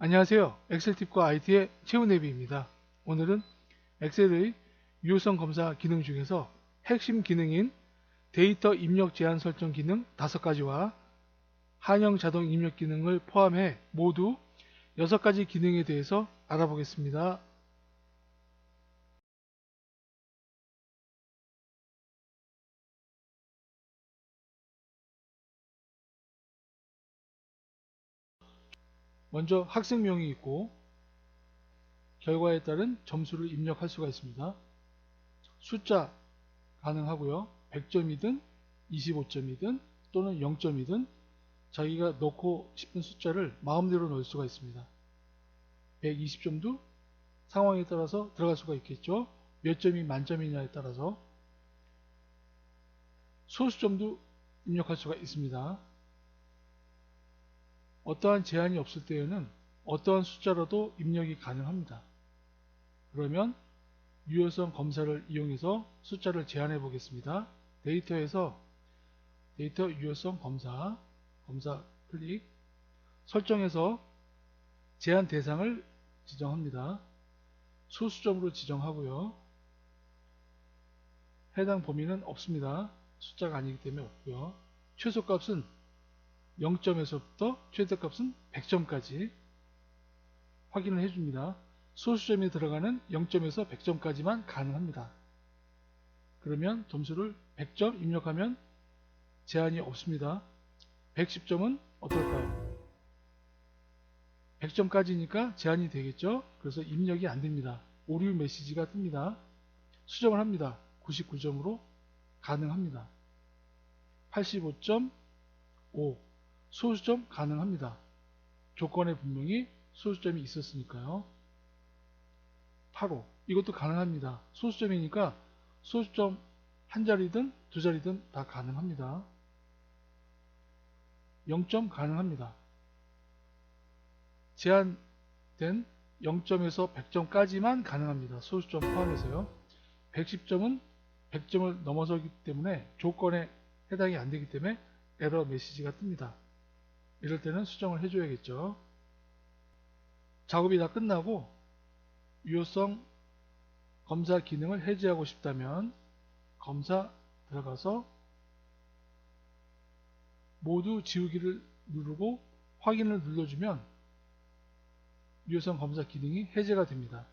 안녕하세요. 엑셀팁과 IT의 최은혜비입니다. 오늘은 엑셀의 유효성 검사 기능 중에서 핵심 기능인 데이터 입력 제한 설정 기능 5가지와 한영 자동 입력 기능을 포함해 모두 6가지 기능에 대해서 알아보겠습니다. 먼저 학생명이 있고 결과에 따른 점수를 입력할 수가 있습니다. 숫자 가능하고요. 100점이든 25점이든 또는 0점이든 자기가 넣고 싶은 숫자를 마음대로 넣을 수가 있습니다. 120점도 상황에 따라서 들어갈 수가 있겠죠. 몇 점이 만점이냐에 따라서 소수점도 입력할 수가 있습니다. 어떠한 제한이 없을 때에는 어떠한 숫자라도 입력이 가능합니다. 그러면 유효성 검사를 이용해서 숫자를 제한해 보겠습니다. 데이터에서 데이터 유효성 검사 클릭, 설정에서 제한 대상을 지정합니다. 소수점으로 지정하고요. 해당 범위는 없습니다. 숫자가 아니기 때문에 없고요. 최소값은 0점에서부터 최대값은 100점까지 확인을 해줍니다. 소수점에 들어가는 0점에서 100점까지만 가능합니다. 그러면 점수를 100점 입력하면 제한이 없습니다. 110점은 어떨까요? 100점까지니까 제한이 되겠죠? 그래서 입력이 안됩니다. 오류 메시지가 뜹니다. 수정을 합니다. 99점으로 가능합니다. 85.5 소수점 가능합니다. 조건에 분명히 소수점이 있었으니까요. 85 이것도 가능합니다. 소수점이니까 소수점 한 자리든 두 자리든 다 가능합니다. 0점 가능합니다. 제한된 0점에서 100점까지만 가능합니다. 소수점 포함해서요. 110점은 100점을 넘어서기 때문에 조건에 해당이 안 되기 때문에 에러 메시지가 뜹니다. 이럴 때는 수정을 해줘야겠죠. 작업이 다 끝나고 유효성 검사 기능을 해제하고 싶다면 검사 들어가서 모두 지우기를 누르고 확인을 눌러주면 유효성 검사 기능이 해제가 됩니다.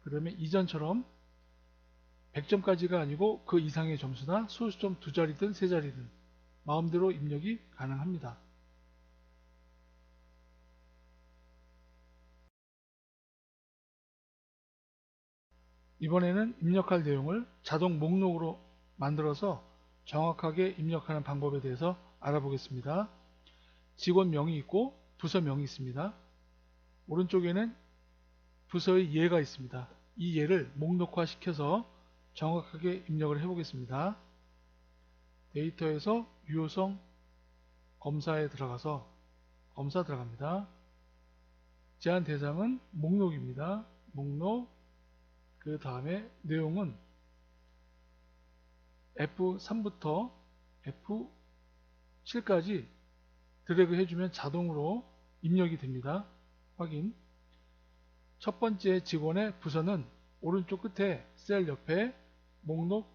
그러면 이전처럼 100점까지가 아니고 그 이상의 점수나 소수점 두 자리든 세 자리든 마음대로 입력이 가능합니다. 이번에는 입력할 내용을 자동 목록으로 만들어서 정확하게 입력하는 방법에 대해서 알아보겠습니다. 직원명이 있고 부서명이 있습니다. 오른쪽에는 부서의 예가 있습니다. 이 예를 목록화 시켜서 정확하게 입력을 해보겠습니다. 데이터에서 유효성 검사에 들어가서 검사 들어갑니다. 제한 대상은 목록입니다. 목록, 그 다음에 내용은 F3부터 F7까지 드래그 해주면 자동으로 입력이 됩니다. 확인. 첫 번째 직원의 부서는 오른쪽 끝에 셀 옆에 목록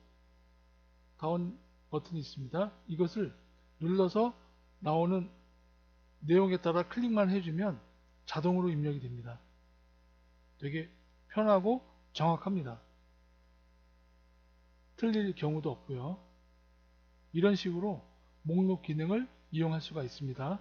다운 버튼이 있습니다. 이것을 눌러서 나오는 내용에 따라 클릭만 해주면 자동으로 입력이 됩니다. 되게 편하고 정확합니다. 틀릴 경우도 없고요. 이런 식으로 목록 기능을 이용할 수가 있습니다.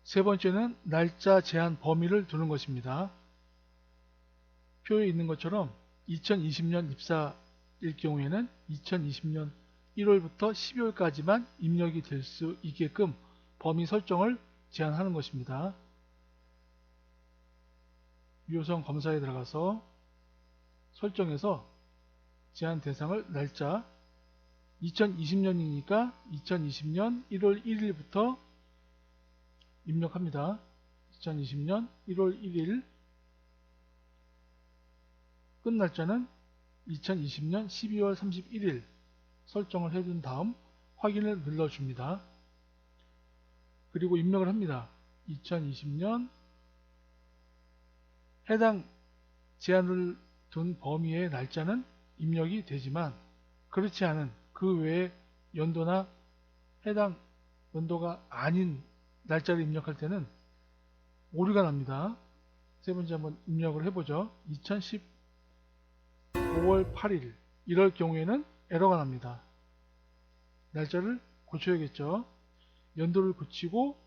세 번째는 날짜 제한 범위를 두는 것입니다. 표에 있는 것처럼 2020년 입사일 경우에는 2020년 1월부터 12월까지만 입력이 될 수 있게끔 범위 설정을 제한하는 것입니다. 유효성 검사에 들어가서 설정해서 제한 대상을 날짜 2020년이니까 2020년 1월 1일부터 입력합니다. 2020년 1월 1일, 끝 날짜는 2020년 12월 31일 설정을 해둔 다음 확인을 눌러줍니다. 그리고 입력을 합니다. 2020년 해당 제한을 둔 범위의 날짜는 입력이 되지만 그렇지 않은 그 외의 연도나 해당 연도가 아닌 날짜를 입력할 때는 오류가 납니다. 세 번째 한번 입력을 해보죠. 2015월 8일 이럴 경우에는 에러가 납니다. 날짜를 고쳐야겠죠. 연도를 고치고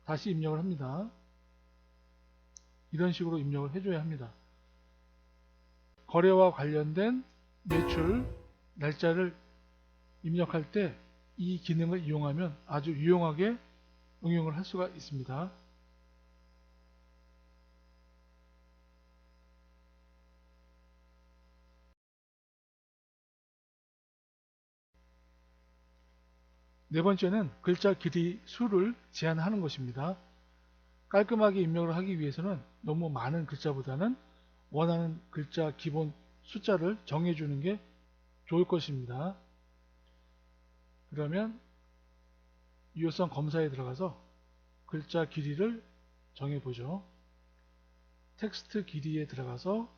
다시 입력을 합니다. 이런 식으로 입력을 해줘야 합니다. 거래와 관련된 매출 날짜를 입력할 때 이 기능을 이용하면 아주 유용하게 응용을 할 수가 있습니다. 네 번째는 글자 길이 수를 제한하는 것입니다. 깔끔하게 입력을 하기 위해서는 너무 많은 글자보다는 원하는 글자 기본 숫자를 정해주는 게 좋을 것입니다. 그러면 유효성 검사에 들어가서 글자 길이를 정해보죠. 텍스트 길이에 들어가서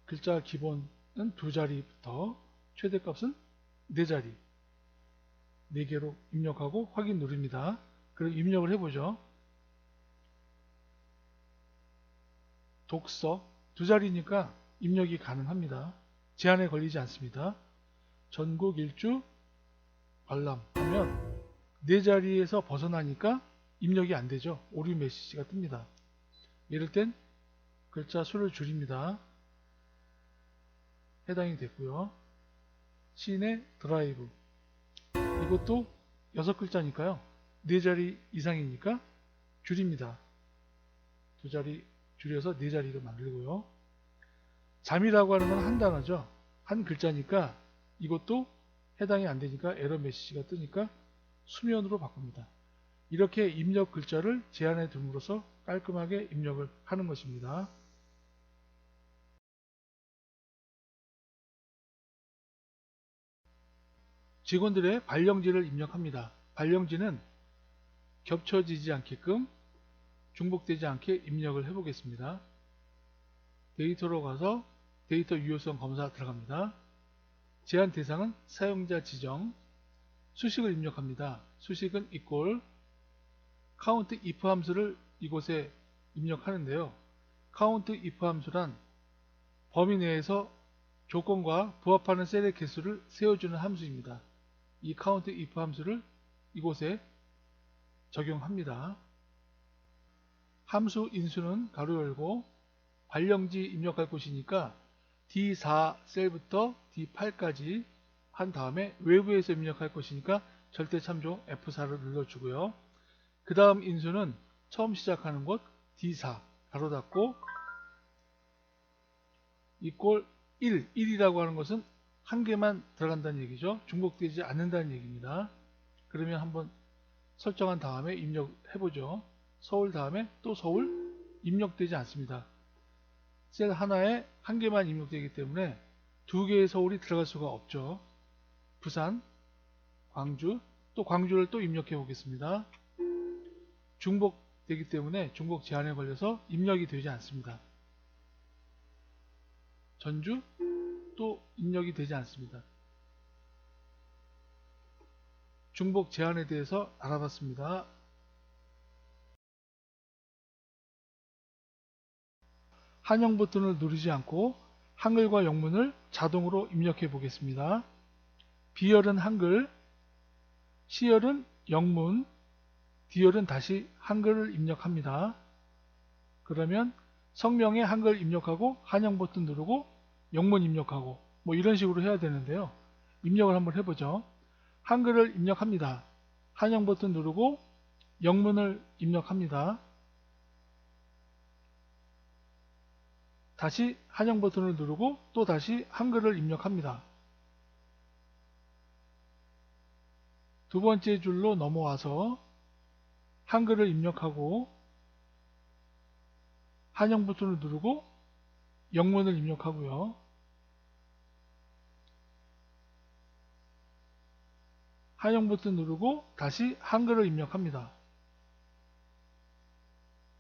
글자 기본은 2자리부터 최대값은 4자리 4개로 입력하고 확인 누릅니다. 그럼 입력을 해보죠. 독서 2자리니까 입력이 가능합니다. 제한에 걸리지 않습니다. 전국 일주 관람 하면 4자리에서 벗어나니까 입력이 안되죠. 오류 메시지가 뜹니다. 이럴 땐 글자 수를 줄입니다. 해당이 됐고요. 시내 드라이브 이것도 6글자니까요. 4자리 이상이니까 줄입니다. 2자리 줄여서 4자리로 만들고요. 잠이라고 하는 건 한 단어죠. 한 글자니까 이것도 해당이 안되니까 에러 메시지가 뜨니까 수면으로 바꿉니다. 이렇게 입력 글자를 제한해 둠으로써 깔끔하게 입력을 하는 것입니다. 직원들의 발령지를 입력합니다. 발령지는 겹쳐지지 않게끔 중복되지 않게 입력을 해보겠습니다. 데이터로 가서 데이터 유효성 검사 들어갑니다. 제한 대상은 사용자 지정, 수식을 입력합니다. 수식은 equal count if 함수를 이곳에 입력하는데요. count if 함수란 범위 내에서 조건과 부합하는 셀의 개수를 세워주는 함수입니다. 이 count if 함수를 이곳에 적용합니다. 함수 인수는 가로 열고 발령지 입력할 곳이니까 D4 셀부터 D8까지 한 다음에 외부에서 입력할 것이니까 절대 참조 F4를 눌러주고요. 그 다음 인수는 처음 시작하는 곳 D4 가로 닫고 equal 1이라고 하는 것은 한 개만 들어간다는 얘기죠. 중복되지 않는다는 얘기입니다. 그러면 한번 설정한 다음에 입력해보죠. 서울 다음에 또 서울 입력되지 않습니다. 셀 하나에 한 개만 입력되기 때문에 2개의 서울이 들어갈 수가 없죠. 부산, 광주, 또 광주를 또 입력해 보겠습니다. 중복되기 때문에 중복 제한에 걸려서 입력이 되지 않습니다. 전주 또 입력이 되지 않습니다. 중복 제한에 대해서 알아봤습니다. 한영 버튼을 누르지 않고 한글과 영문을 자동으로 입력해 보겠습니다. B열은 한글, C열은 영문, D열은 다시 한글을 입력합니다. 그러면 성명에 한글 입력하고 한영 버튼 누르고 영문 입력하고 뭐 이런 식으로 해야 되는데요. 입력을 한번 해보죠. 한글을 입력합니다. 한영 버튼 누르고 영문을 입력합니다. 다시 한영 버튼을 누르고 또 다시 한글을 입력합니다. 두 번째 줄로 넘어와서 한글을 입력하고 한영 버튼을 누르고 영문을 입력하고요. 한영 버튼 누르고 다시 한글을 입력합니다.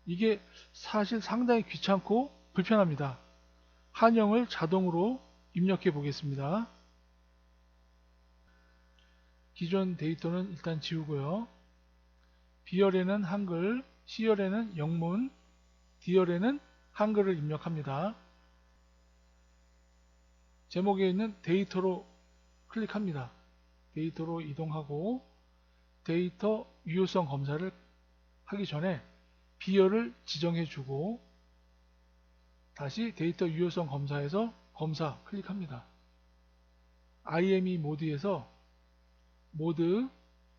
이게 사실 상당히 귀찮고 불편합니다. 한영을 자동으로 입력해 보겠습니다. 기존 데이터는 일단 지우고요. B열에는 한글, C열에는 영문, D열에는 한글을 입력합니다. 제목에 있는 데이터로 클릭합니다. 데이터로 이동하고 데이터 유효성 검사를 하기 전에 B열을 지정해 주고 다시 데이터 유효성 검사에서 검사 클릭합니다. IME 모드에서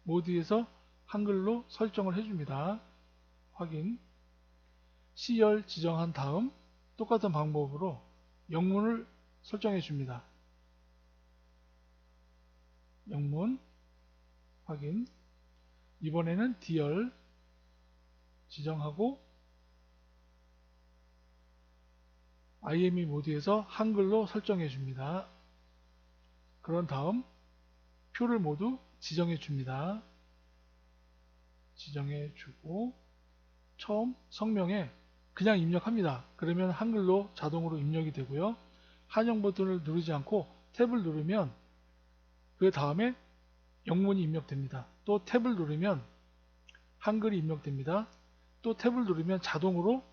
모드에서 한글로 설정을 해줍니다. 확인. C열 지정한 다음 똑같은 방법으로 영문을 설정해 줍니다. 영문 확인. 이번에는 D열 지정하고 IME 모드에서 한글로 설정해 줍니다. 그런 다음 표를 모두 지정해 줍니다. 지정해 주고 처음 성명에 그냥 입력합니다. 그러면 한글로 자동으로 입력이 되고요. 한영 버튼을 누르지 않고 탭을 누르면 그 다음에 영문이 입력됩니다. 또 탭을 누르면 한글이 입력됩니다. 또 탭을 누르면 자동으로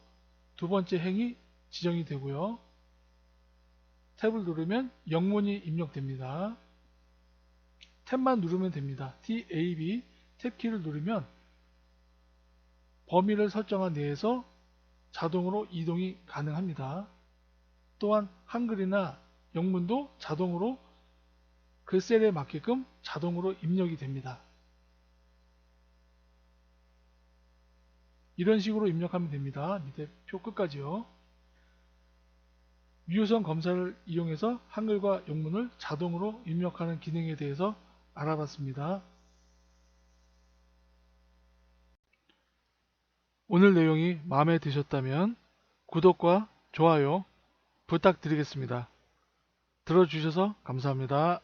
두 번째 행이 지정이 되고요. 탭을 누르면 영문이 입력됩니다. 탭만 누르면 됩니다. TAB 탭키를 누르면 범위를 설정한 내에서 자동으로 이동이 가능합니다. 또한 한글이나 영문도 자동으로 그 셀에 맞게끔 자동으로 입력이 됩니다. 이런 식으로 입력하면 됩니다. 밑에 표 끝까지요. 유효성 검사를 이용해서 한글과 영문을 자동으로 입력하는 기능에 대해서 알아봤습니다. 오늘 내용이 마음에 드셨다면 구독과 좋아요 부탁드리겠습니다. 들어주셔서 감사합니다.